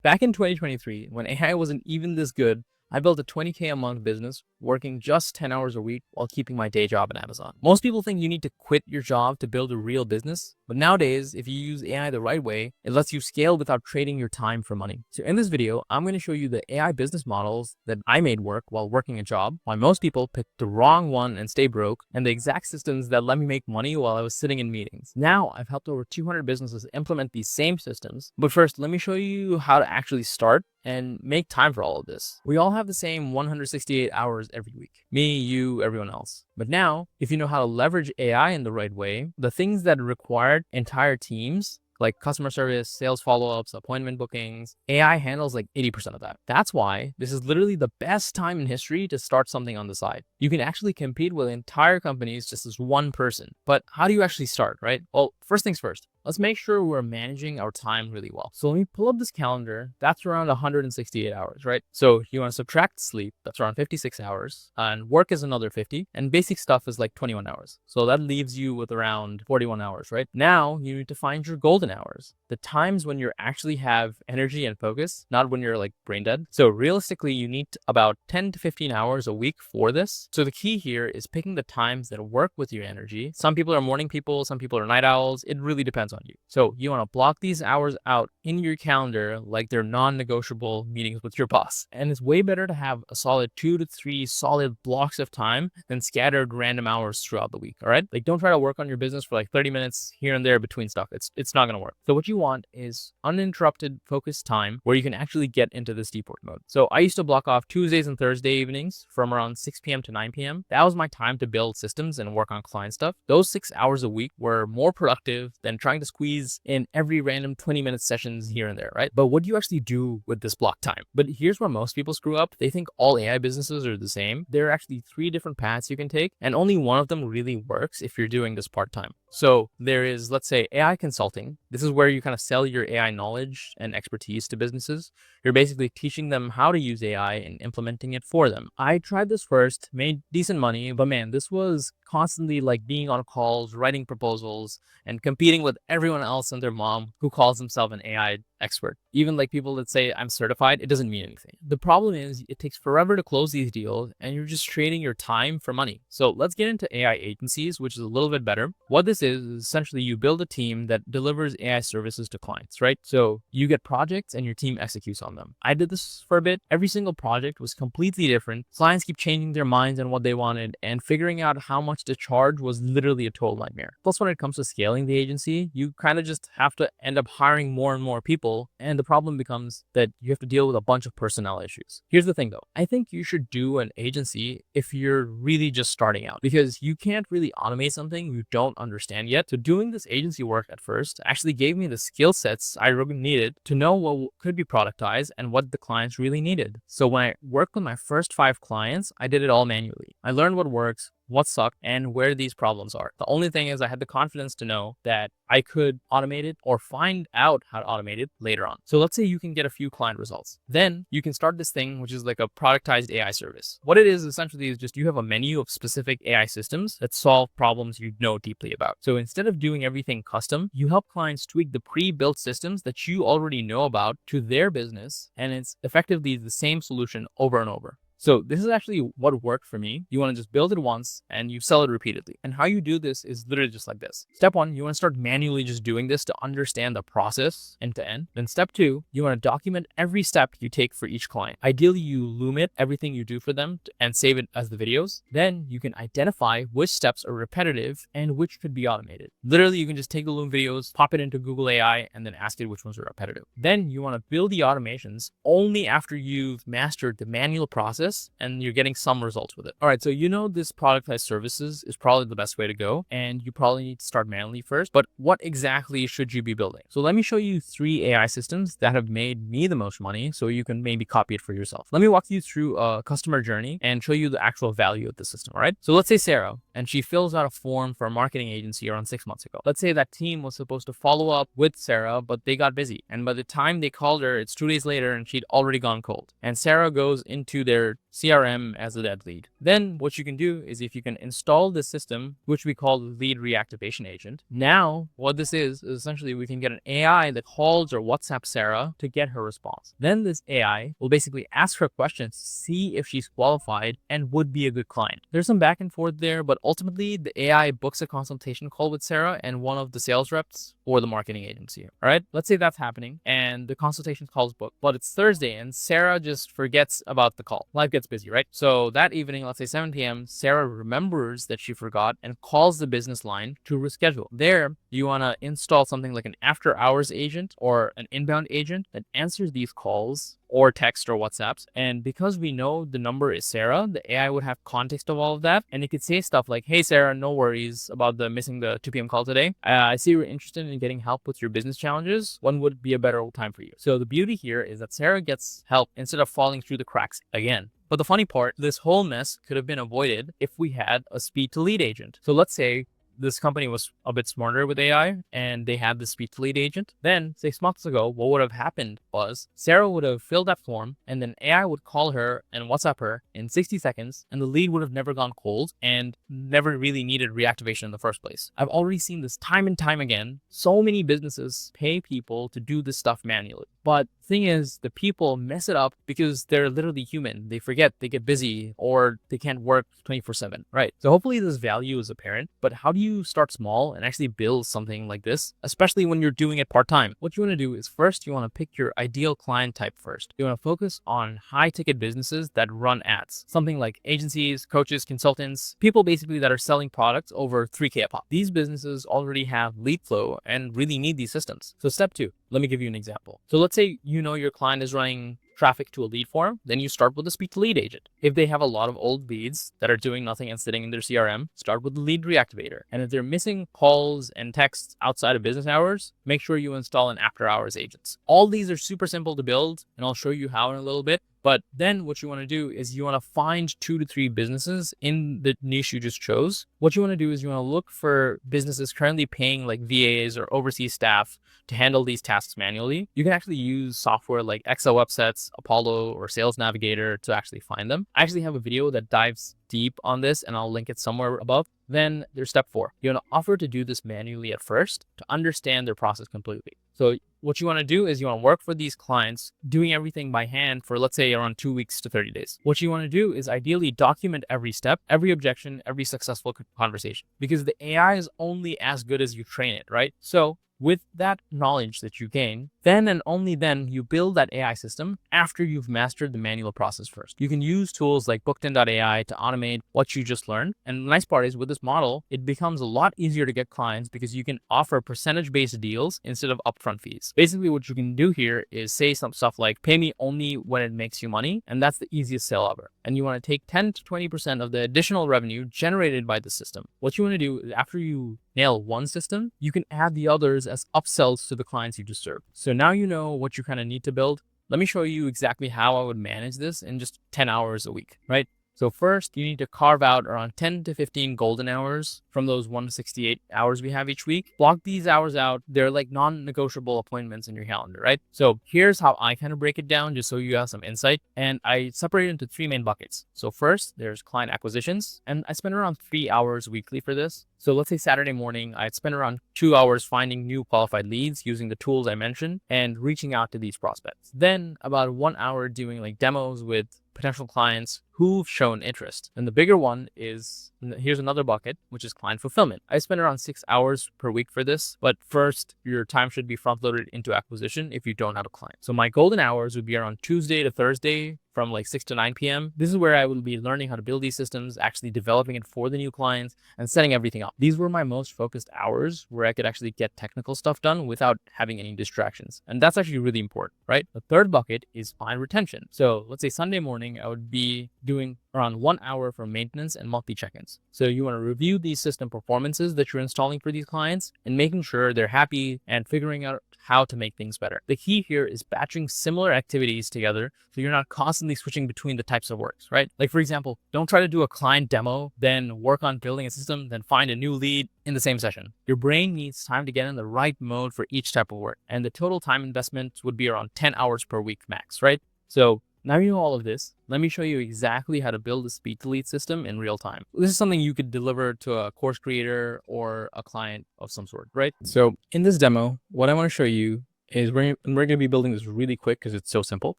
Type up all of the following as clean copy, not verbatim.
Back in 2023, when AI wasn't even this good, I built a 20K a month business working just 10 hours a week while keeping my day job at Amazon. Most people think you need to quit your job to build a real business, but nowadays, if you use AI the right way, it lets you scale without trading your time for money. So in this video, I'm going to show you the AI business models that I made work while working a job, why most people pick the wrong one and stay broke, and the exact systems that let me make money while I was sitting in meetings. Now, I've helped over 200 businesses implement these same systems, but first, let me show you how to actually start and make time for all of this. We all have the same 168 hours every week. Me, you, everyone else. But now, if you know how to leverage AI in the right way, the things that required entire teams, like customer service, sales follow-ups, appointment bookings, AI handles like 80% of that. That's why this is literally the best time in history to start something on the side. You can actually compete with entire companies just as one person. But how do you actually start, right? Well, first things first. Let's make sure we're managing our time really well. So let me pull up this calendar. That's around 168 hours, right? So you want to subtract sleep. That's around 56 hours. And work is another 50. And basic stuff is like 21 hours. So that leaves you with around 41 hours, right? Now you need to find your golden hours. The times when you actually have energy and focus, not when you're like brain dead. So realistically, you need about 10 to 15 hours a week for this. So the key here is picking the times that work with your energy. Some people are morning people. Some people are night owls. It really depends on you. So you want to block these hours out in your calendar like they're non-negotiable meetings with your boss. And it's way better to have a solid 2 to 3 solid blocks of time than scattered random hours throughout the week. All right. Like don't try to work on your business for like 30 minutes here and there between stuff. It's not going to work. So what you want is uninterrupted focused time where you can actually get into this deep work mode. So I used to block off Tuesdays and Thursday evenings from around 6 p.m. to 9 p.m. That was my time to build systems and work on client stuff. Those 6 hours a week were more productive than trying to squeeze in every random 20-minute sessions here and there, right? But what do you actually do with this block time? But here's where most people screw up. They think all AI businesses are the same. There are actually 3 different paths you can take, and only one of them really works if you're doing this part-time. So there is, let's say, AI consulting. This is where you kind of sell your AI knowledge and expertise to businesses. You're basically teaching them how to use AI and implementing it for them. I tried this first, made decent money, but man, this was constantly like being on calls, writing proposals, and competing with everyone else and their mom who calls himself an AI expert. Even like people that say I'm certified, it doesn't mean anything. The problem is it takes forever to close these deals and you're just trading your time for money. So let's get into AI agencies, which is a little bit better. What this is essentially you build a team that delivers AI services to clients, right? So you get projects and your team executes on them. I did this for a bit. Every single project was completely different. Clients keep changing their minds on what they wanted, and figuring out how much to charge was literally a total nightmare. Plus, when it comes to scaling the agency, you kind of just have to end up hiring more and more people, and the problem becomes that you have to deal with a bunch of personnel issues. Here's the thing though, I think you should do an agency if you're really just starting out, because you can't really automate something you don't understand yet. So doing this agency work at first actually gave me the skill sets I really needed to know what could be productized and what the clients really needed. So when I worked with my first 5 clients, I did it all manually. I learned what works, what sucked, and where these problems are. The only thing is I had the confidence to know that I could automate it or find out how to automate it later on. So let's say you can get a few client results. Then you can start this thing, which is like a productized AI service. What it is essentially is just you have a menu of specific AI systems that solve problems you know deeply about. So instead of doing everything custom, you help clients tweak the pre-built systems that you already know about to their business, and it's effectively the same solution over and over. So this is actually what worked for me. You want to just build it once and you sell it repeatedly. And how you do this is literally just like this. Step 1, you want to start manually just doing this to understand the process end to end. Then step 2, you want to document every step you take for each client. Ideally, you loom it, everything you do for them, and save it as the videos. Then you can identify which steps are repetitive and which could be automated. Literally, you can just take the loom videos, pop it into Google AI, and then ask it which ones are repetitive. Then you want to build the automations only after you've mastered the manual process and you're getting some results with it. All right, so you know this productized services is probably the best way to go, and you probably need to start manually first, but what exactly should you be building? So let me show you 3 AI systems that have made me the most money so you can maybe copy it for yourself. Let me walk you through a customer journey and show you the actual value of the system, all right? So let's say Sarah, and she fills out a form for a marketing agency around 6 months ago. Let's say that team was supposed to follow up with Sarah, but they got busy. And by the time they called her, it's 2 days later and she'd already gone cold. And Sarah goes into their CRM as a dead lead. Then what you can do is if you can install this system, which we call the lead reactivation agent. Now, what this is essentially we can get an AI that calls or WhatsApp Sarah to get her response. Then this AI will basically ask her questions, see if she's qualified and would be a good client. There's some back and forth there, but ultimately the AI books a consultation call with Sarah and one of the sales reps or the marketing agency. All right, let's say that's happening and the consultation call's booked, but it's Thursday and Sarah just forgets about the call. Life gets busy, right? So that evening, let's say 7 p.m., Sarah remembers that she forgot and calls the business line to reschedule. There, you want to install something like an after hours agent or an inbound agent that answers these calls or text or WhatsApps. And because we know the number is Sarah, the AI would have context of all of that. And it could say stuff like, hey, Sarah, no worries about the missing the 2 p.m. call today. I see you're interested in getting help with your business challenges. When would be a better time for you? So the beauty here is that Sarah gets help instead of falling through the cracks again. But the funny part, this whole mess could have been avoided if we had a speed to lead agent. So let's say this company was a bit smarter with AI and they had the speed to lead agent. Then 6 months ago, what would have happened was Sarah would have filled that form and then AI would call her and WhatsApp her in 60 seconds and the lead would have never gone cold and never really needed reactivation in the first place. I've already seen this time and time again. So many businesses pay people to do this stuff manually. But the thing is, the people mess it up because they're literally human. They forget, they get busy, or they can't work 24/7, right? So hopefully this value is apparent, but how do you start small and actually build something like this, especially when you're doing it part-time? What you want to do is first, you want to pick your ideal client type first. You want to focus on high-ticket businesses that run ads, something like agencies, coaches, consultants, people basically that are selling products over 3K a pop. These businesses already have lead flow and really need these systems. So step 2, let me give you an example. So let's say you know your client is running traffic to a lead form, then you start with a speed to lead agent. If they have a lot of old leads that are doing nothing and sitting in their CRM, start with the lead reactivator. And if they're missing calls and texts outside of business hours, make sure you install an after hours agent. All these are super simple to build, and I'll show you how in a little bit. But then what you want to do is you want to find 2 to 3 businesses in the niche you just chose. What you want to do is you want to look for businesses currently paying like VAs or overseas staff to handle these tasks manually. You can actually use software like Excel Websets, Apollo, or Sales Navigator to actually find them. I actually have a video that dives deep on this and I'll link it somewhere above. Then there's step 4. You want to offer to do this manually at first to understand their process completely. So what you want to do is you want to work for these clients doing everything by hand for, let's say, around 2 weeks to 30 days. What you want to do is ideally document every step, every objection, every successful conversation, because the AI is only as good as you train it, right? So with that knowledge that you gain, then and only then you build that AI system after you've mastered the manual process first. You can use tools like booked.ai to automate what you just learned. And the nice part is with this model, it becomes a lot easier to get clients because you can offer percentage-based deals instead of upfront fees. Basically, what you can do here is say some stuff like, pay me only when it makes you money. And that's the easiest sell ever. And you want to take 10 to 20% of the additional revenue generated by the system. What you want to do is after you nail one system, you can add the others as upsells to the clients you just served. So now you know what you kind of need to build. Let me show you exactly how I would manage this in just 10 hours a week, right? So first, you need to carve out around 10 to 15 golden hours from those 1 to 68 hours we have each week. Block these hours out. They're like non-negotiable appointments in your calendar, right? So here's how I kind of break it down just so you have some insight. And I separate it into 3 main buckets. So first, there's client acquisitions. And I spend around 3 hours weekly for this. So let's say Saturday morning, I'd spend around 2 hours finding new qualified leads using the tools I mentioned and reaching out to these prospects. Then about 1 hour doing like demos with potential clients who've shown interest. And the bigger one is, here's another bucket, which is client fulfillment. I spend around 6 hours per week for this, but first your time should be front loaded into acquisition if you don't have a client. So my golden hours would be around Tuesday to Thursday from like 6 to 9 p.m. This is where I will be learning how to build these systems, actually developing it for the new clients and setting everything up. These were my most focused hours where I could actually get technical stuff done without having any distractions. And that's actually really important, right? The third bucket is client retention. So let's say Sunday morning, I would be doing around 1 hour for maintenance and monthly check-ins. So you want to review these system performances that you're installing for these clients and making sure they're happy and figuring out how to make things better. The key here is batching similar activities together so you're not constantly switching between the types of works, right? Like for example, don't try to do a client demo, then work on building a system, then find a new lead in the same session. Your brain needs time to get in the right mode for each type of work. And the total time investment would be around 10 hours per week max, right? So Now you know all of this. Let me show you exactly how to build a speed to lead system in real time. This is something you could deliver to a course creator or a client of some sort, right? So in this demo, what I want to show you is we're going to be building this really quick because it's so simple.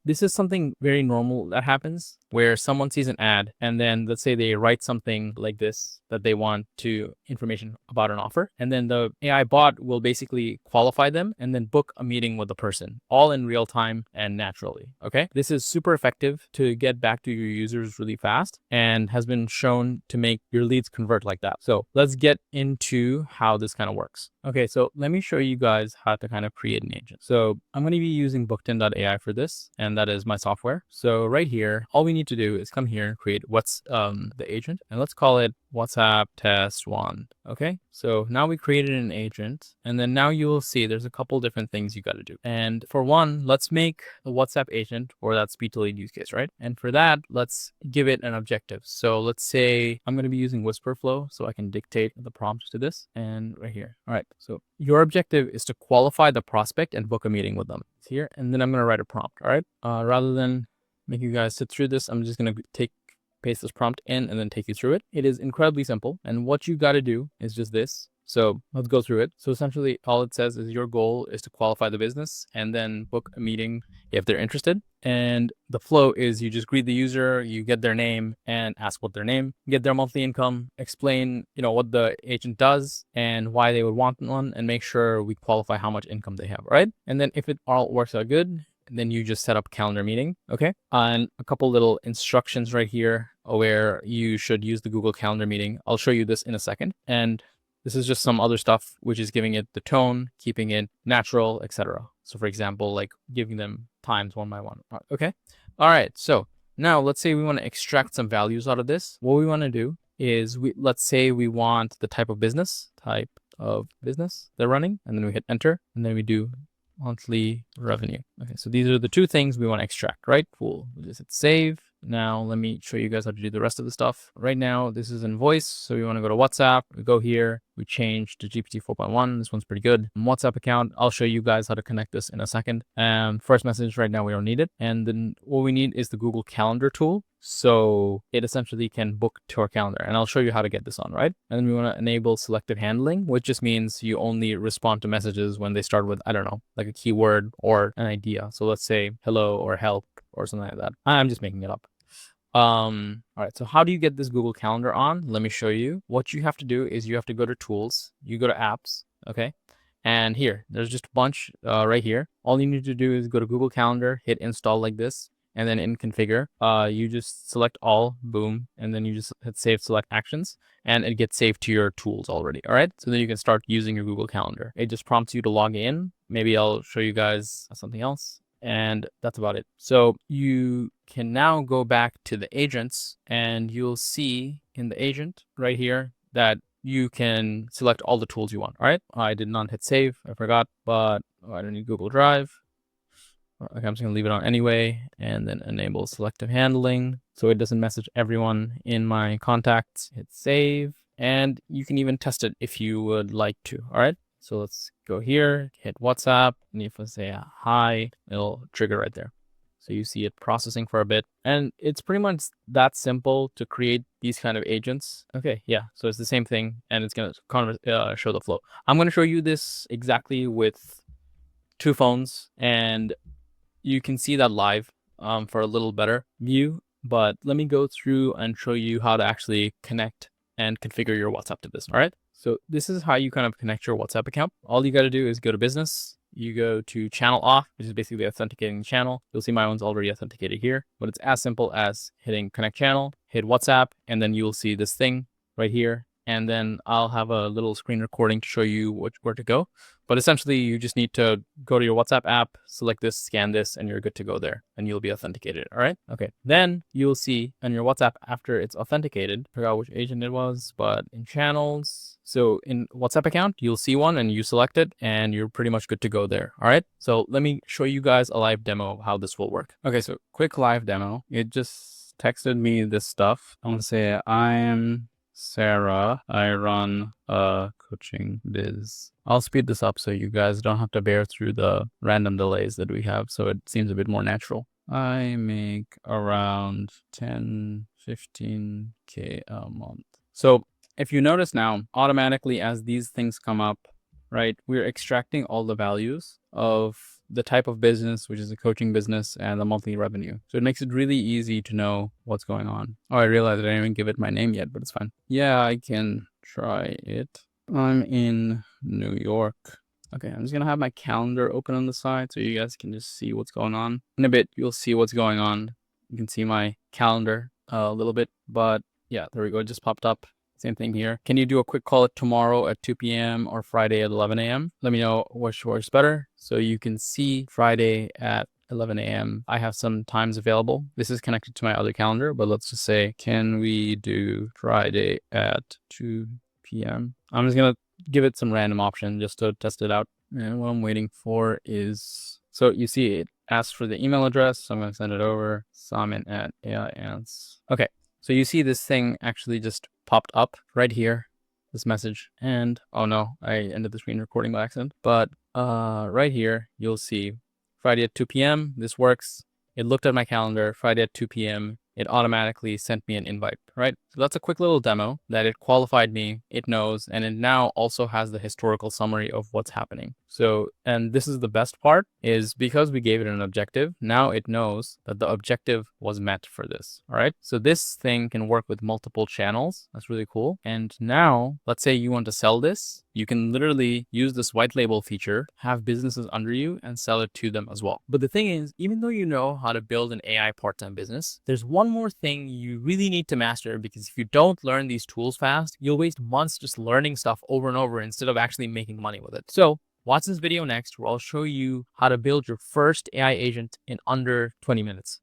This is something very normal that happens where someone sees an ad and then let's say they write something like this that they want to information about an offer. And then the AI bot will basically qualify them and then book a meeting with the person all in real time and naturally. Okay. This is super effective to get back to your users really fast and has been shown to make your leads convert like that. So let's get into how this kind of works. Okay. So let me show you guys how to kind of create an agent. So I'm going to be using booked.ai for this, and that is my software. So right here, all we need to do is come here, create what's the agent, and let's call it WhatsApp test one. Okay. So now we created an agent, and then now you will see there's a couple different things you got to do. And for one, let's make a WhatsApp agent for that speed to lead use case, right? And for that, let's give it an objective. So let's say I'm going to be using Whisper Flow so I can dictate the prompt to this, and right here. All right. So your objective is to qualify the prospect and book a meeting with them. It's here, and then I'm going to write a prompt. All right. Rather than make you guys sit through this, I'm just going to paste this prompt in and then take you through it. It is incredibly simple. And what you got to do is just this. So let's go through it. So essentially all it says is your goal is to qualify the business and then book a meeting if they're interested. And the flow is you just greet the user, you get their name and ask what their name, get their monthly income, explain, what the agent does and why they would want one, and make sure we qualify how much income they have, right? And then if it all works out good, then you just set up calendar meeting. Okay. And a couple little instructions right here where you should use the Google Calendar meeting. I'll show you this in a second. And this is just some other stuff, which is giving it the tone, keeping it natural, etc. So for example, like giving them times one by one. Okay. All right. So now let's say we want to extract some values out of this. What we want to do is let's say we want the type of business they're running, and then we hit enter, and then we do monthly revenue. Okay, so these are the two things we want to extract, right? Cool. We just hit save. Now let me show you guys how to do the rest of the stuff. Right now, this is in voice. So we want to go to WhatsApp. We go here. We change to GPT 4.1. This one's pretty good. WhatsApp account. I'll show you guys how to connect this in a second. First message right now, we don't need it. And then what we need is the Google Calendar tool. So it essentially can book to our calendar, and I'll show you how to get this on, right? And then we want to enable selective handling, which just means you only respond to messages when they start with, I don't know, like a keyword or an idea. So let's say hello or help or something like that. I'm just making it up. All right. So how do you get this Google Calendar on? Let me show you. What you have to do is you have to go to tools, you go to apps. Okay. And here, there's just a bunch right here. All you need to do is go to Google Calendar, hit install like this. And then in configure, you just select all, boom, and then you just hit save select actions, and it gets saved to your tools already. All right. So then you can start using your Google Calendar. It just prompts you to log in. Maybe I'll show you guys something else. And that's about it. So you can now go back to the agents, and you'll see in the agent right here that you can select all the tools you want. All right. I did not hit save. I forgot, but I don't need Google Drive. Okay, I'm just gonna leave it on anyway, and then enable selective handling so it doesn't message everyone in my contacts. Hit save, and you can even test it if you would like to. All right. So let's go here, hit WhatsApp, and if I say hi, it'll trigger right there. So you see it processing for a bit, and it's pretty much that simple to create these kind of agents. Okay, yeah, so it's the same thing, and it's gonna kind of show the flow. I'm gonna show you this exactly with two phones, and you can see that live for a little better view, but let me go through and show you how to actually connect and configure your WhatsApp to this. All right. So this is how you kind of connect your WhatsApp account. All you got to do is go to business. You go to channel off, which is basically authenticating the channel. You'll see my one's already authenticated here, but it's as simple as hitting connect channel, hit WhatsApp, and then you'll see this thing right here. And then I'll have a little screen recording to show you where to go. But essentially, you just need to go to your WhatsApp app, select this, scan this, and you're good to go there, and you'll be authenticated. All right. Okay. Then you'll see on your WhatsApp after it's authenticated, I forgot which agent it was, but in channels. So in WhatsApp account, you'll see one and you select it, and you're pretty much good to go there. All right. So let me show you guys a live demo of how this will work. Okay. So quick live demo. It just texted me this stuff. I'm going to say, I'm Sarah. I run a coaching biz. I'll speed this up so you guys don't have to bear through the random delays that we have, so it seems a bit more natural. I make around 10, 15K a month. So if you notice now, automatically as these things come up, right, we're extracting all the values of the type of business, which is a coaching business, and the monthly revenue. So it makes it really easy to know what's going on. Oh, I realized I didn't even give it my name yet, but it's fine. Yeah, I can try it. I'm in New York. Okay, I'm just gonna have my calendar open on the side so you guys can just see what's going on. In a bit, you'll see what's going on. You can see my calendar a little bit, but yeah, there we go. It just popped up. Same thing here. Can you do a quick call at tomorrow at 2 p.m. or Friday at 11 a.m.? Let me know which works better. So you can see Friday at 11 a.m. I have some times available. This is connected to my other calendar, but let's just say, can we do Friday at 2 p.m.? I'm just going to give it some random option just to test it out. And what I'm waiting for is, so you see it asks for the email address. So I'm going to send it over, Samin at AIAns. Okay. So you see this thing actually just popped up right here, this message. And oh no, I ended the screen recording by accident. But right here, you'll see Friday at 2 p.m. This works. It looked at my calendar, Friday at 2 p.m. It automatically sent me an invite, right? So that's a quick little demo that it qualified me, it knows, and it now also has the historical summary of what's happening. So, and this is the best part, is because we gave it an objective, now it knows that the objective was met for this, all right? So this thing can work with multiple channels. That's really cool. And now, let's say you want to sell this, you can literally use this white label feature, have businesses under you, and sell it to them as well. But the thing is, even though you know how to build an AI part-time business, there's one more thing you really need to master, because if you don't learn these tools fast, you'll waste months just learning stuff over and over instead of actually making money with it. So watch this video next, where I'll show you how to build your first AI agent in under 20 minutes.